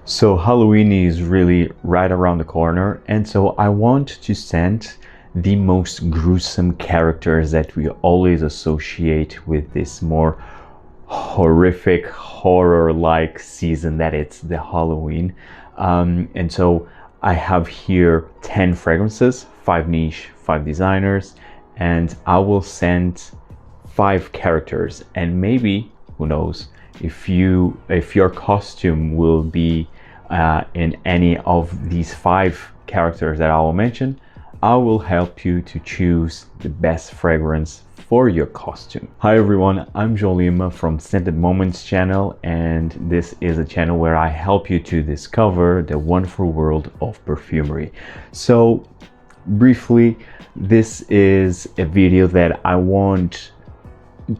So Halloween is really right around the corner, and so I want to send the most gruesome characters that we always associate with this more horrific horror-like season that it's the Halloween. And so I have here 10 fragrances, 5 niche, 5 designers, and I will send 5 characters, and maybe, who knows, if your costume will be in any of these 5 characters that I will mention, I will help you to choose the best fragrance for your costume. Hi everyone, I'm Jolima from Scented Moments channel, and this is a channel where I help you to discover the wonderful world of perfumery. So briefly, this is a video that I want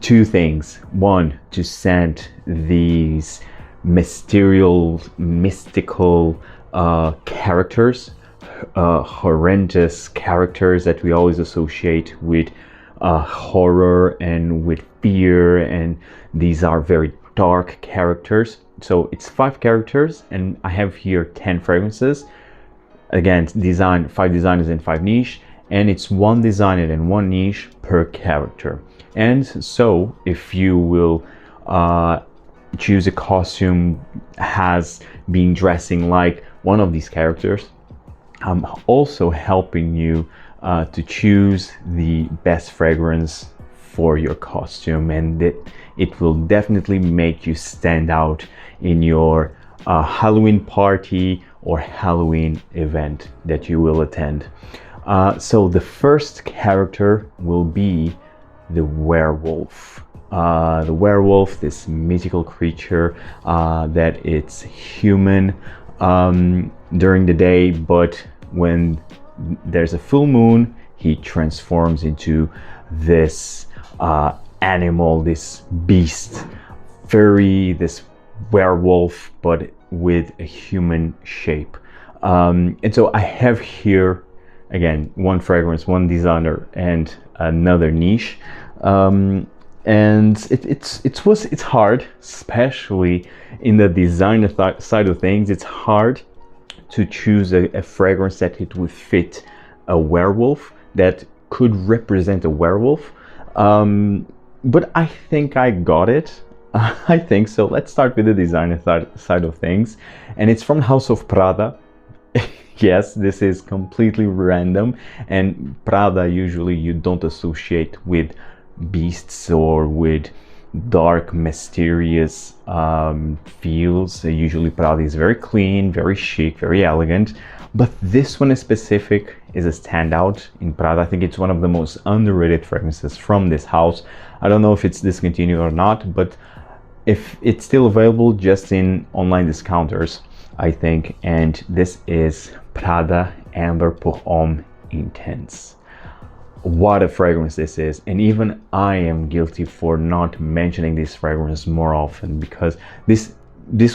two things. One, to send these mystical characters, horrendous characters that we always associate with horror and with fear, and these are very dark characters. So it's 5 characters, and I have here 10 fragrances. Again, 5 designers and 5 niche, and it's 1 designer and 1 niche per character. And so if you will choose a costume has been dressing like one of these characters, I'm also helping you to choose the best fragrance for your costume, and it will definitely make you stand out in your Halloween party or Halloween event that you will attend. So the first character will be the werewolf. The werewolf, this mythical creature that it's human during the day, but when there's a full moon, he transforms into this animal, this beast, this werewolf, but with a human shape. And so I have here, again, 1 fragrance, 1 designer, and another niche. And it's hard, especially in the designer side of things. It's hard to choose a fragrance that it would fit a werewolf, that could represent a werewolf. But I think I got it. I think so. Let's start with the designer side of things, and it's from House of Prada. Yes, this is completely random, and Prada usually you don't associate with beasts or with dark, mysterious feels. Usually Prada is very clean, very chic, very elegant, but this one in specific is a standout in Prada. I think it's one of the most underrated fragrances from this house. I don't know if it's discontinued or not, but if it's still available just in online discounters, I think. And this is Prada Amber pour Homme Intense. What a fragrance this is, and even I am guilty for not mentioning this fragrance more often, because this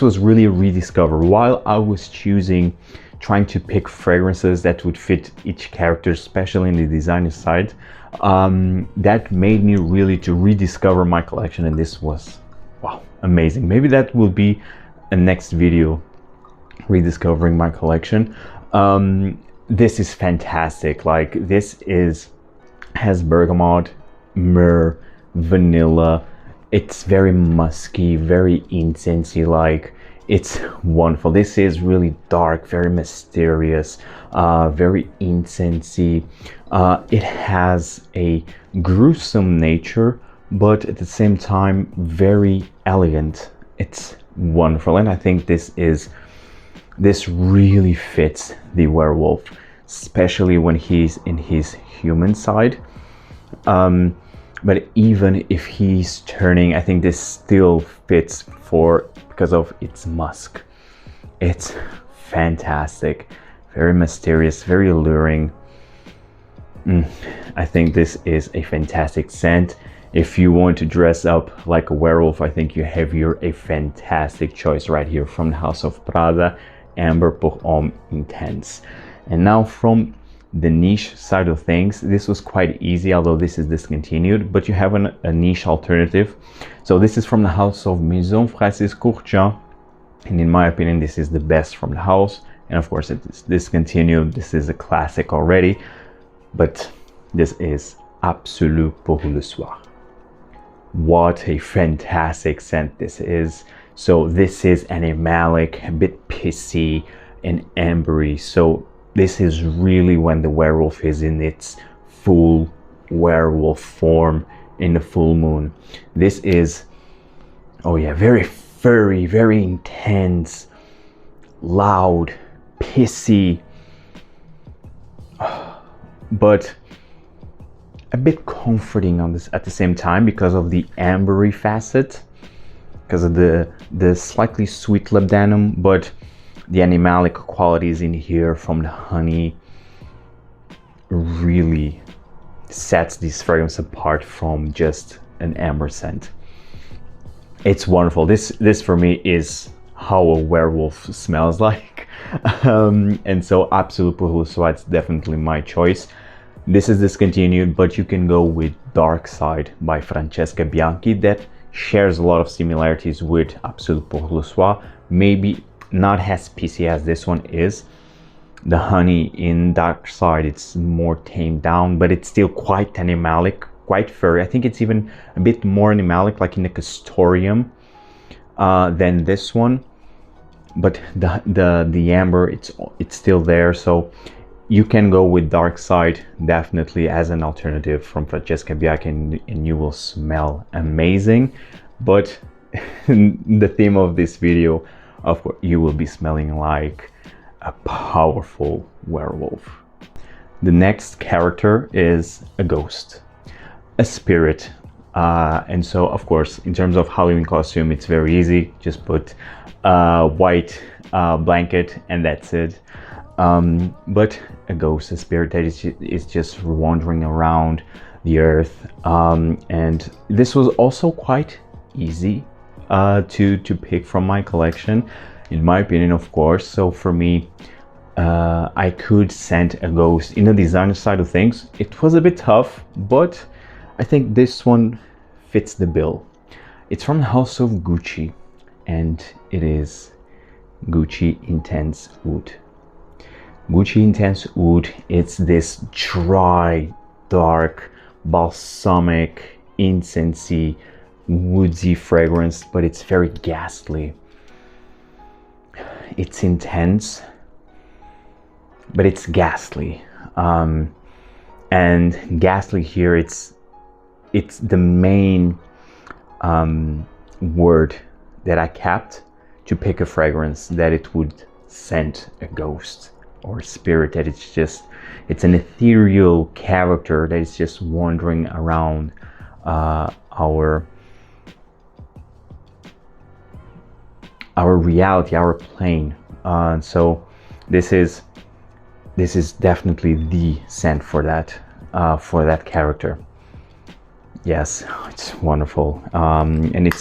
was really rediscovered while I was trying to pick fragrances that would fit each character, especially in the designer side. That made me really to rediscover my collection, and this was, wow, amazing. Maybe that will be a next video, rediscovering my collection. This is fantastic. Like, this has bergamot, myrrh, vanilla. It's very musky, very incensey like. It's wonderful. This is really dark, very mysterious, very incensey. It has a gruesome nature, but at the same time very elegant. It's wonderful, and I think this really fits the werewolf, especially when he's in his human side. But even if he's turning, I think this still fits because of its musk. It's fantastic, very mysterious, very alluring. I think this is a fantastic scent. If you want to dress up like a werewolf, I think you have here a fantastic choice right here from the House of Prada, Amber pour Homme Intense. And now from the niche side of things, this was quite easy, although this is discontinued, but you have a niche alternative. So this is from the House of Maison, Kurdjian, And in my opinion, this is the best from the house. And of course, it is discontinued. This is a classic already, but this is Absolue pour le soir. What a fantastic scent this is. So this is animalic, a bit pissy and ambery. So this is really when the werewolf is in its full werewolf form in the full moon. This is, oh yeah, very furry, very intense, loud, pissy, but a bit comforting on this at the same time because of the ambery facet, because of the slightly sweet labdanum, but the animalic qualities in here from the honey really sets this fragrance apart from just an amber scent. It's wonderful. This for me is how a werewolf smells like. And so Absolue pour le soir is definitely my choice. This is discontinued, but you can go with Dark Side by Francesca Bianchi that shares a lot of similarities with Absolue pour le soir. Maybe not as pissy as this one is. The honey in Dark Side, it's more tamed down, but it's still quite animalic, quite furry. I think it's even a bit more animalic, like in the Castorium, than this one. But the amber, it's still there. So you can go with Dark Side definitely as an alternative from Francesca Bianchi, and you will smell amazing. But the theme of this video, of course, you will be smelling like a powerful werewolf. The next character is a ghost, a spirit, and so of course in terms of Halloween costume it's very easy. Just put a white blanket and that's it. But a ghost, a spirit that is just wandering around the earth, and this was also quite easy to pick from my collection, in my opinion, of course. So for me, I could send a ghost. In the designer side of things, it was a bit tough, but I think this one fits the bill. It's from the house of Gucci, and it is Gucci Intense Oud. Gucci Intense Oud, it's this dry, dark, balsamic, incensey, woodsy fragrance, but it's very ghastly. It's intense, but it's ghastly. And ghastly here, it's the main word that I kept to pick a fragrance that it would scent a ghost or a spirit, that it's an ethereal character that is just wandering around our reality, our plane. So this is definitely the scent for that character. Yes, it's wonderful, and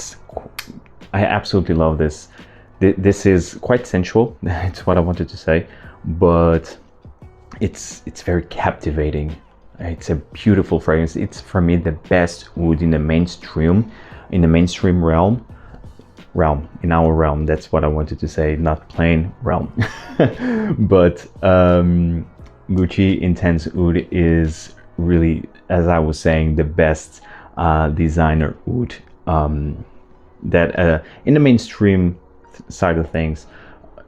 I absolutely love this. This is quite sensual. It's what I wanted to say, but it's very captivating. It's a beautiful fragrance. It's for me the best oud in the mainstream realm. In our realm, that's what I wanted to say, not plain realm. But Gucci Intense Oud is really, as I was saying, the best designer oud that in the mainstream side of things.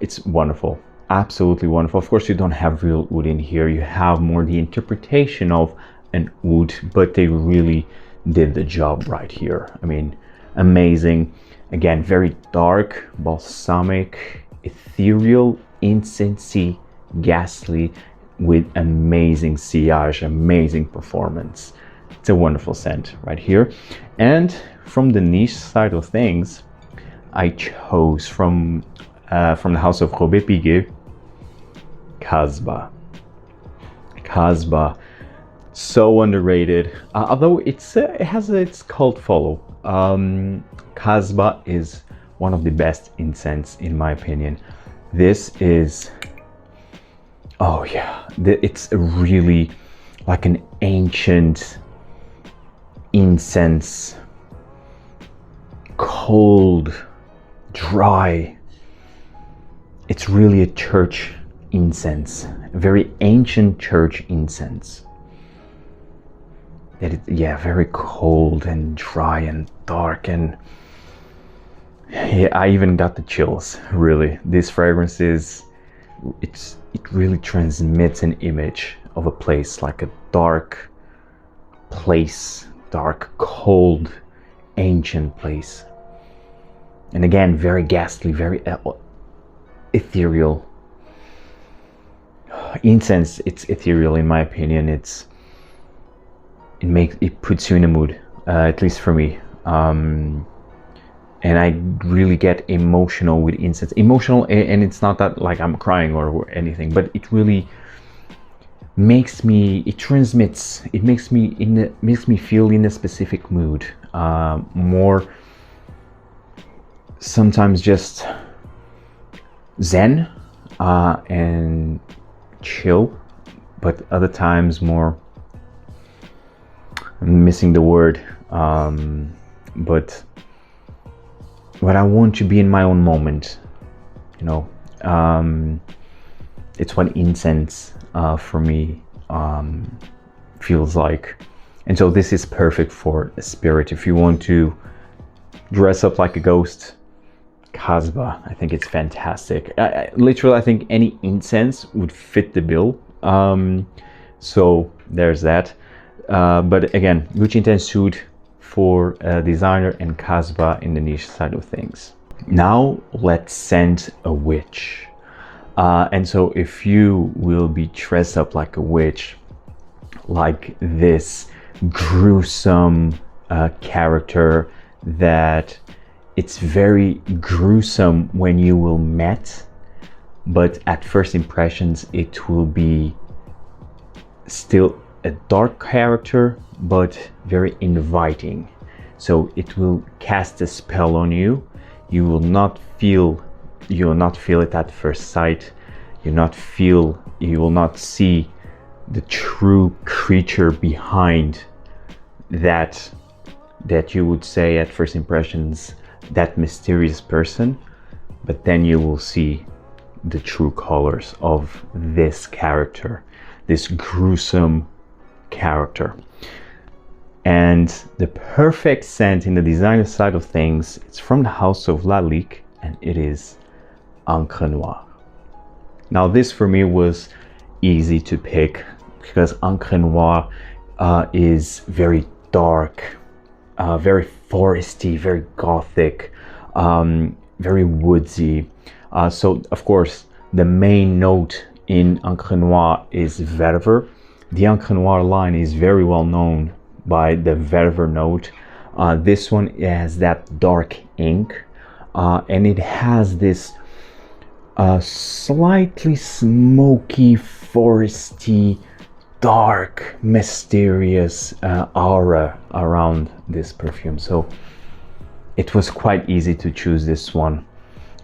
It's wonderful, absolutely wonderful. Of course, you don't have real oud in here. You have more the interpretation of an oud, but they really did the job right here. I mean, amazing. Again, very dark, balsamic, ethereal, incensey, ghastly, with amazing sillage, amazing performance. It's a wonderful scent right here. And from the niche side of things, I chose from the house of Piguet, Casbah. Casbah, so underrated. Although it has its cult follow. Casbah is one of the best incense in my opinion. This is, oh yeah, it's really like an ancient incense, cold, dry, it's really a church incense, a very ancient church incense. That very cold and dry and dark, and I even got the chills. Really, this fragrance it really transmits an image of a place, like a dark place, dark, cold, ancient place. And again, very ghastly, very ethereal. Incense, it's ethereal in my opinion. It puts you in a mood, at least for me. And I really get emotional with incense. Emotional, and it's not that like I'm crying or anything, but it really makes me. It transmits. It makes me feel in a specific mood. More sometimes just zen and chill, but other times more. I'm missing the word, but I want to be in my own moment, you know. It's what incense for me feels like. And so this is perfect for a spirit. If you want to dress up like a ghost, Casbah, I think it's fantastic. Literally, I think any incense would fit the bill. So there's that. But again, Gucci Intense Oud for a designer and Casbah in the niche side of things. Now let's scent a witch. And so if you will be dressed up like a witch, like this gruesome character that it's very gruesome when you will meet, but at first impressions it will be still a dark character, but very inviting. So it will cast a spell on you. You will not feel it at first sight. You will not see the true creature behind that you would say at first impressions, that mysterious person, but then you will see the true colors of this character, this gruesome character. And the perfect scent in the designer side of things, it's from the house of Lalique, and it is Encre Noire. Now this for me was easy to pick because Encre Noire is very dark, very foresty, very gothic, very woodsy. So of course the main note in Encre Noire is vetiver. The Encre Noire line is very well known by the vetiver note. This one has that dark ink, and it has this slightly smoky, foresty, dark, mysterious aura around this perfume. So it was quite easy to choose this one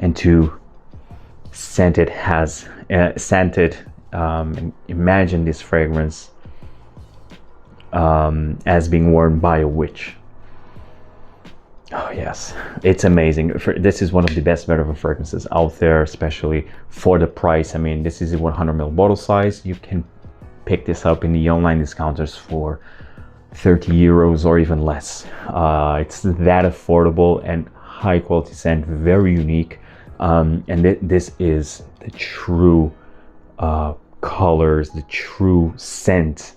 and to scent it and imagine this fragrance as being worn by a witch. Oh yes, it's amazing. This is one of the best vetiver fragrances out there, especially for the price. I mean, this is a 100ml bottle size. You can pick this up in the online discounters for 30 euros or even less. It's that affordable and high quality scent, very unique. And this is the true colors, the true scent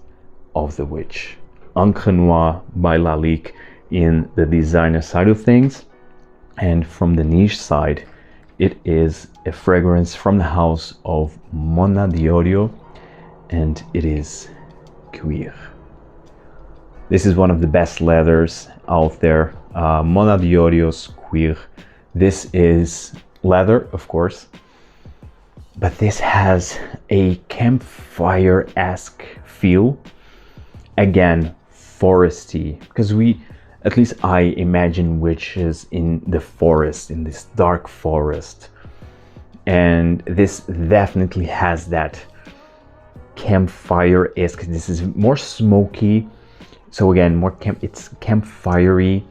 of the witch. Encre Noire by Lalique in the designer side of things. And from the niche side, it is a fragrance from the house of Maison de Orio, and it is Cuir. This is one of the best leathers out there. Maison de Orio's Cuir. This is leather, of course, but this has a campfire-esque feel. Again, foresty, because at least I imagine witches in the forest, in this dark forest. And this definitely has that campfire-esque. This is more smoky. So again, it's campfirey,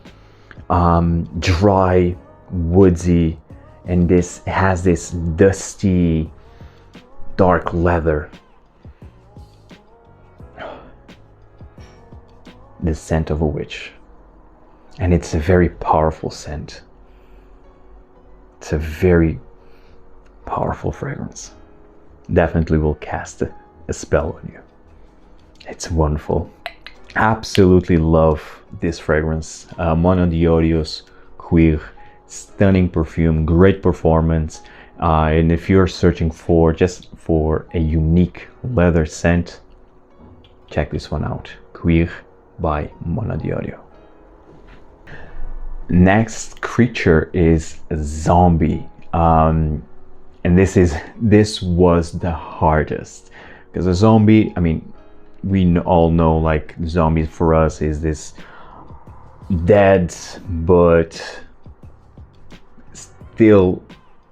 dry, woodsy, and this has this dusty, dark leather. The scent of a witch, and it's a very powerful scent. It's a very powerful fragrance. Definitely will cast a spell on you. It's wonderful. Absolutely love this fragrance. One of the Orios, Cuir, stunning perfume, great performance. And if you're searching for a unique leather scent, check this one out. Cuir by Mona di Orio. Next creature is a zombie, and this was the hardest, because a zombie, I mean, we all know like zombies for us is this dead but still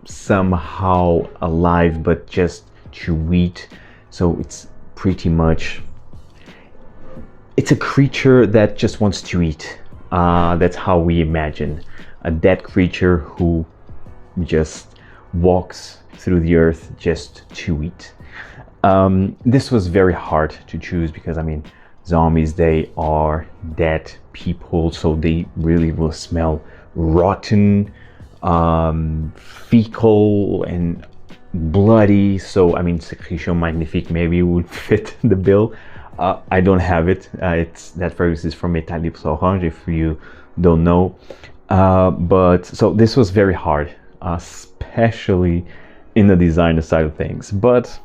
somehow alive, but just to eat. So it's pretty much, it's a creature that just wants to eat. That's how we imagine a dead creature who just walks through the earth just to eat. This was very hard to choose because, I mean, zombies, they are dead people, so they really will smell rotten, fecal and bloody. So I mean, Secretion Magnifique maybe would fit the bill. I don't have it. It's that fragrance is from Italie Orange, if you don't know. But so this was very hard, especially in the designer side of things. But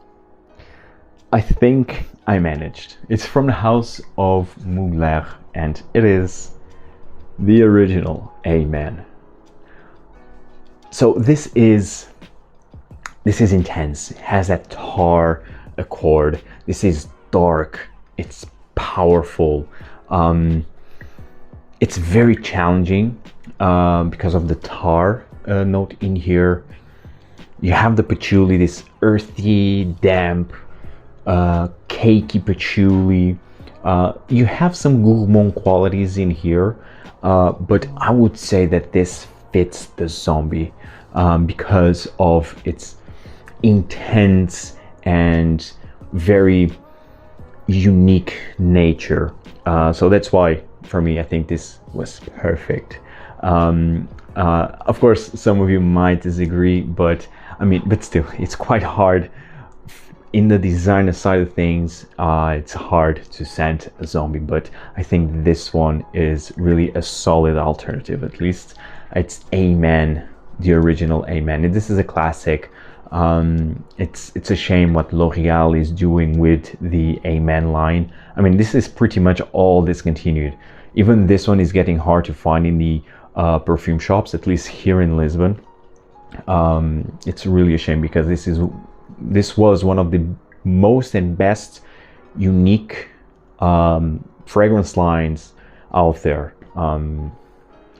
I think I managed. It's from the house of Mugler, and it is the original A Men. So this is intense. It has that tar accord. This is dark. It's powerful. It's very challenging because of the tar note in here. You have the patchouli, this earthy, damp, cakey patchouli. You have some gourmand qualities in here, but I would say that this fits the zombie because of its intense and very unique nature. So that's why, for me, I think this was perfect. Of course, some of you might disagree, but I mean, but still, it's quite hard. In the designer side of things, it's hard to scent a zombie, but I think this one is really a solid alternative. At least it's A Men, the original A Men. And this is a classic. It's a shame what L'Oreal is doing with the A Men line. I mean, this is pretty much all discontinued. Even this one is getting hard to find in the perfume shops, at least here in Lisbon. It's really a shame because this was one of the most and best unique fragrance lines out there.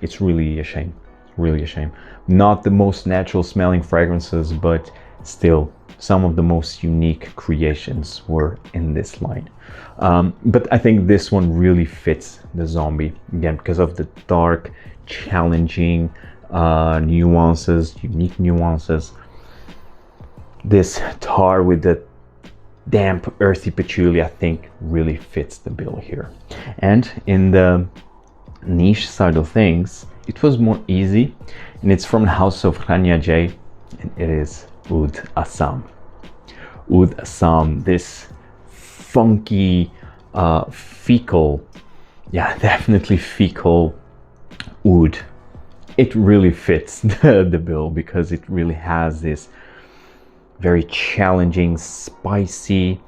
It's really a shame, really a shame. Not the most natural smelling fragrances, but still some of the most unique creations were in this line. But I think this one really fits the zombie, again, because of the dark, challenging nuances, unique nuances. This tar with the damp, earthy patchouli, I think, really fits the bill here. And in the niche side of things, it was more easy, and it's from the house of Rania J, and it is Oud Assam. Oud Assam, this funky, fecal, yeah, definitely fecal oud. It really fits the bill because it really has this very challenging, spicy,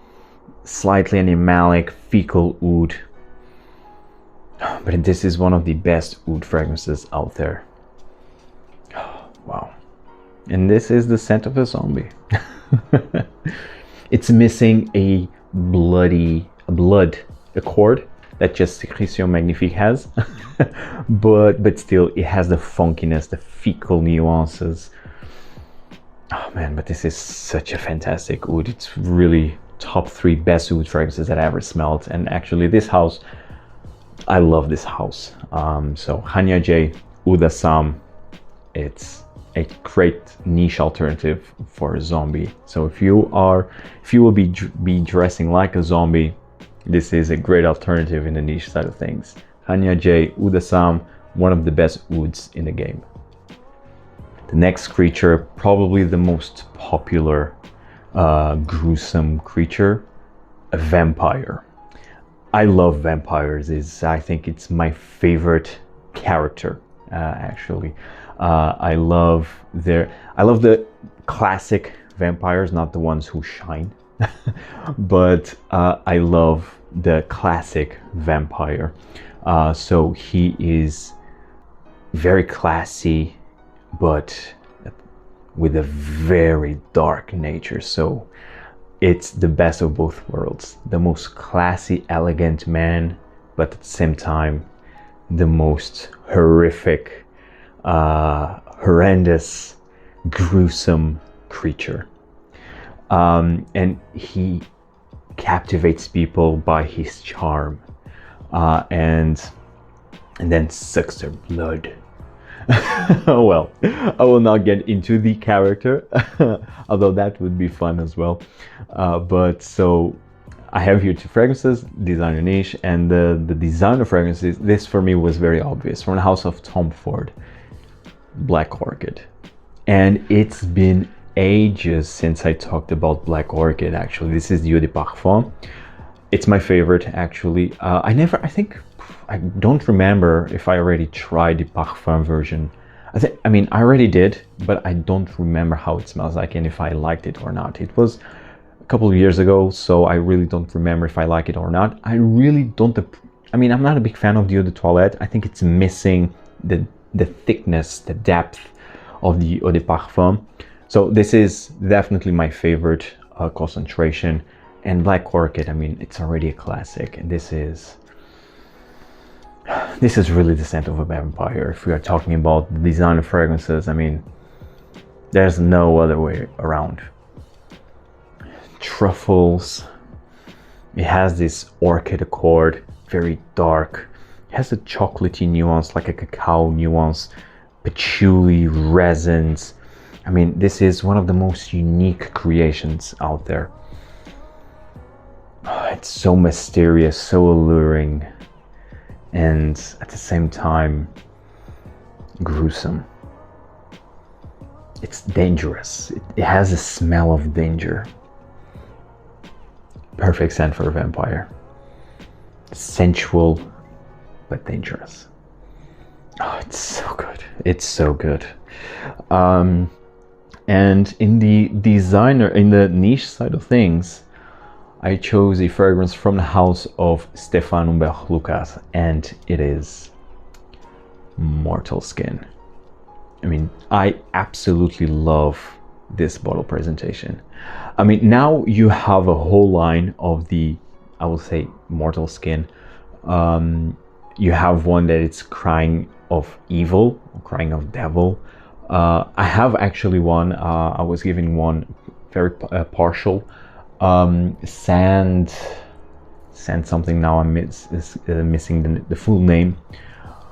slightly animalic, fecal oud. But this is one of the best oud fragrances out there. Wow. And this is the scent of a zombie. It's missing a blood accord that just Secretion Magnifique has. but still, it has the funkiness, the fecal nuances. Oh man, but this is such a fantastic oud. It's really top 3 best oud fragrances that I ever smelled. And actually this house, I love this house. So Rania J Oud Assam, it's a great niche alternative for a zombie. So if you will be dressing like a zombie, this is a great alternative in the niche side of things. Rania J Oud Assam, one of the best ouds in the game. The next creature, probably the most popular gruesome creature, a vampire. I love vampires. I think it's my favorite character, actually. I love the classic vampires, not the ones who shine, but I love the classic vampire. So he is very classy, but with a very dark nature. So it's the best of both worlds. The most classy, elegant man, but at the same time, the most horrific, horrendous, gruesome creature. And he captivates people by his charm, and then sucks their blood. Well, I will not get into the character, although that would be fun as well. But so I have here two fragrances, designer niche, and the designer fragrances, this for me was very obvious. From the house of Tom Ford, Black Orchid. And it's been ages since I talked about Black Orchid, actually. This is the Eau de Parfum. It's my favorite, actually. I don't remember if I already tried the Parfum version. I mean, I already did, but I don't remember how it smells like and if I liked it or not. It was a couple of years ago, so I really don't remember if I like it or not. I really don't, I'm not a big fan of the Eau de Toilette. I think it's missing the thickness, the depth of the Eau de Parfum. So this is definitely my favorite concentration. And Black Orchid, it's already a classic. And this is really the scent of a vampire. If we are talking about designer fragrances, there's no other way around. Truffles. It has this orchid accord, very dark. It has a chocolatey nuance, like a cacao nuance, patchouli, resins. This is one of the most unique creations out there. It's so mysterious, so alluring, and at the same time gruesome. It's dangerous. It has a smell of danger. Perfect scent for a vampire. Sensual but dangerous. Oh, it's so good. It's so good. And in the niche side of things, I chose a fragrance from the house of Stephane Humbert Lucas, and it is Mortal Skin. I absolutely love this bottle presentation. Now you have a whole line of the, I will say, Mortal Skin. You have one that it's crying of evil, crying of devil. I have actually one, I was given one very partial. Sand something, now I'm missing the full name,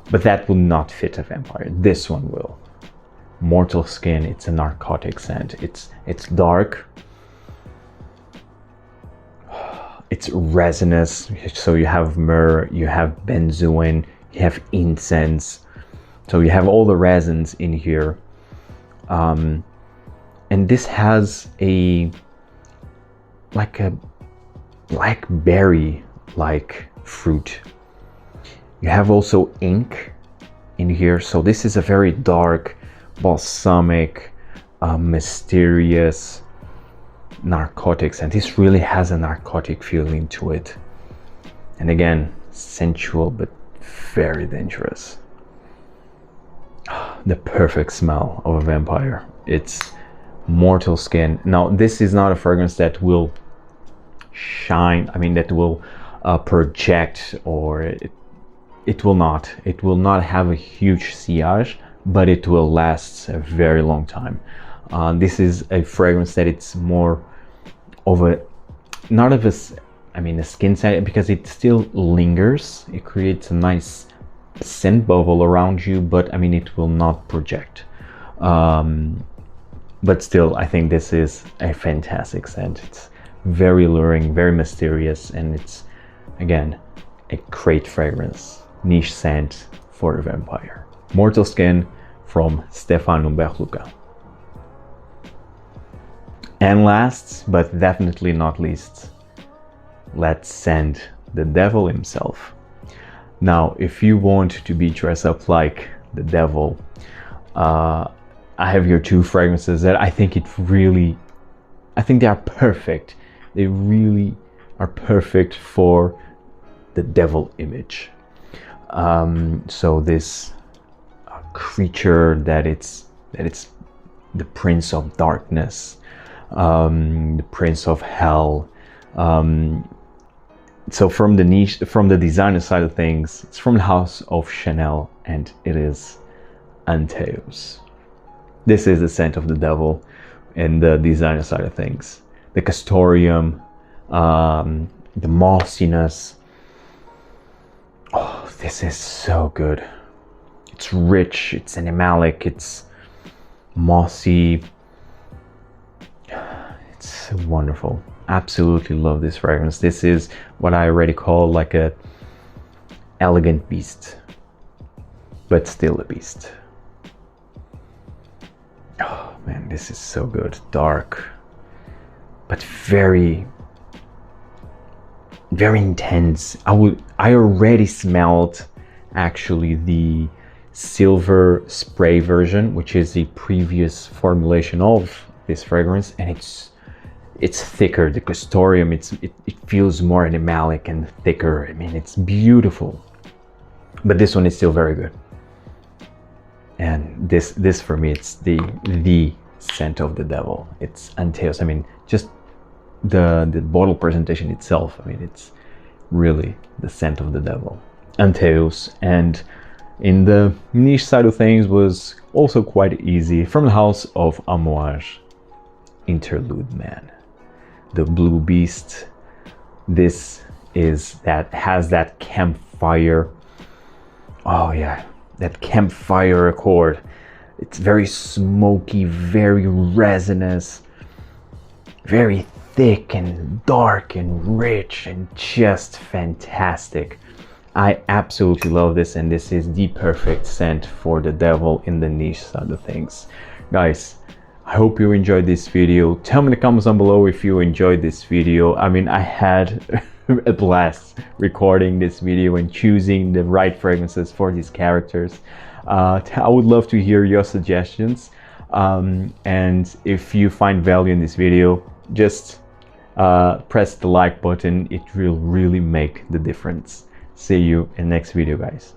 but that will not fit a vampire. This one will. Mortal Skin, it's a narcotic scent. It's dark, it's resinous, so you have myrrh, you have benzoin, you have incense, so you have all the resins in here. And this has like a blackberry like fruit. You have also ink in here, so this is a very dark, balsamic, mysterious narcotic scent. This really has a narcotic feeling to it, and again, sensual but very dangerous. The perfect smell of a vampire. It's Mortal Skin. Now, this is not a fragrance that will shine, that will project, or it will not have a huge sillage, but it will last a very long time. This is a fragrance that it's more of a skin scent, because it still lingers. It creates a nice scent bubble around you, but it will not project. But still, I think this is a fantastic scent. It's very alluring, very mysterious, and it's, again, a great fragrance, niche scent for a vampire. Mortal Skin from Stephane Humbert. And last, but definitely not least, let's scent the devil himself. Now, if you want to be dressed up like the devil, I have here two fragrances that I think they are perfect. They really are perfect for the devil image. So this creature that it's the prince of darkness, the prince of hell. So from the designer side of things, it's from the house of Chanel, and it is Antaeus. This is the scent of the devil in the designer side of things. The castoreum, the mossiness. Oh, this is so good. It's rich, it's animalic, it's mossy. It's wonderful. Absolutely love this fragrance. This is what I already call like a elegant beast, but still a beast. Oh man, this is so good. Dark, but very intense. I already smelled actually the silver spray version, which is the previous formulation of this fragrance, and it's thicker. The castoreum, it feels more animalic and thicker. I mean, it's beautiful, but this one is still very good. And this for me, it's the scent of the devil. It's Antaeus. I mean, just the bottle presentation itself, I mean, it's really the scent of the devil, Antaeus. And in the niche side of things was also quite easy, from the house of Amouage Interlude Man, the blue beast. This has that campfire, oh yeah, that campfire accord. It's very smoky, very resinous, very thick and dark and rich, and just fantastic. I absolutely love this, and this is the perfect scent for the devil in the niche side of things. Guys, I hope you enjoyed this video. Tell me in the comments down below if you enjoyed this video. I mean, I had a blast recording this video and choosing the right fragrances for these characters. I would love to hear your suggestions, and if you find value in this video, just press the like button. It will really make the difference. See you in the next video, guys.